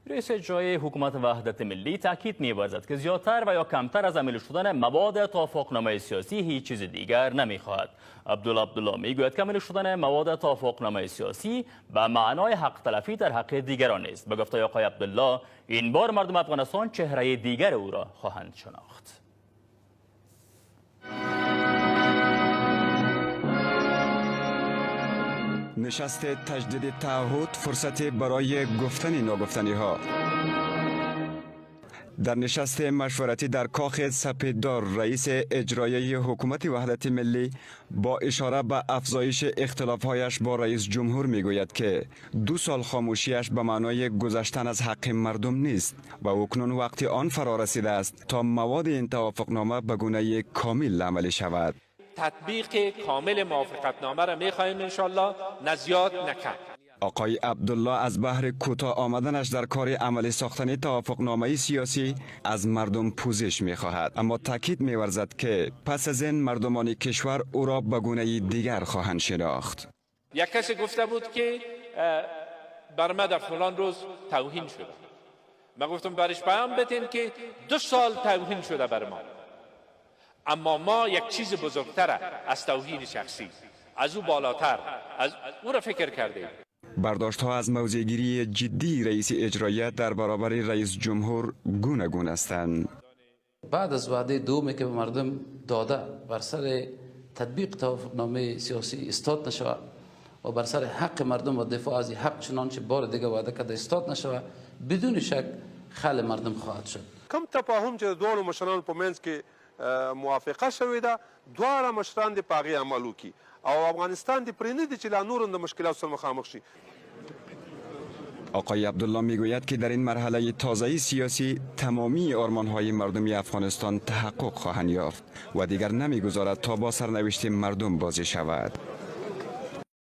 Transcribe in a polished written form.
رئیس اجرایی حکومت وحدت ملی تاکید می‌ورزد که زیادتر و یا کمتر از عملی شدن مواد توافقنامه سیاسی هیچ چیز دیگر نمی‌خواهد. عبدالله میگوید که عملی شدن مواد توافقنامه سیاسی به معنای حق تلفی در حق دیگران نیست. به گفته آقای عبدالله این بار مردم افغانستان چهره دیگر او را خواهند شناخت. نشست تجدید تعهد فرصت برای گفتن ناگفتنی ها. در نشست مشورتی در کاخ سپیددار رئیس اجرایی حکومت وحدت ملی با اشاره به افزایش اختلافهایش با رئیس جمهور میگوید که 2 سال خاموشیش به معنای گذشتن از حق مردم نیست و اکنون وقت آن فرا رسیده است تا مواد این توافقنامه به گونه کامل عملی شود. تطبیق کامل موافقتنامه را می‌خواهیم انشالله، نه زیاد نه کم. آقای عبدالله از بحر کوتاه آمدنش در کار عملی ساختن توافقنامه سیاسی از مردم پوزش می‌خواهد، اما تاکید می‌ورزد که پس از این مردمان کشور او را به گونه دیگر خواهند شناخت. یک کسی گفته بود که بر من در فلان روز توهین شده. من گفتم برش پیام بدین که 2 سال توهین شده بر ما، اما ما یک چیز بزرگتر از توهین شخصی، از او بالاتر، از او را فکر کردیم. برداشت ها از موضع‌گیری جدی رئیس اجرایی در برابر رئیس جمهور گوناگون هستند. بعد از وعده دومی که به مردم داده بر سر تطبیق توافقنامه سیاسی استاد نشود و بر سر حق مردم و دفاع از حق چنانچه بار دیگه وعده کرده استاد نشود، بدون شک خل مردم خواهد شد. کم تفاهم چې دوه مشرانو په منځ کې موافقه شوې ده، دواړه مشران د پاغي عمل وکړي او افغانستان د پرې نه دی چې لا نور د مشکلاتو سره مخامخ شي. آقای عبدالله میگوید که در این مرحله تازه سیاسی تمامی آرمان‌های مردمی افغانستان تحقق خواهند یافت و دیگر نمیگذارد تا با سرنوشت مردم بازی شود.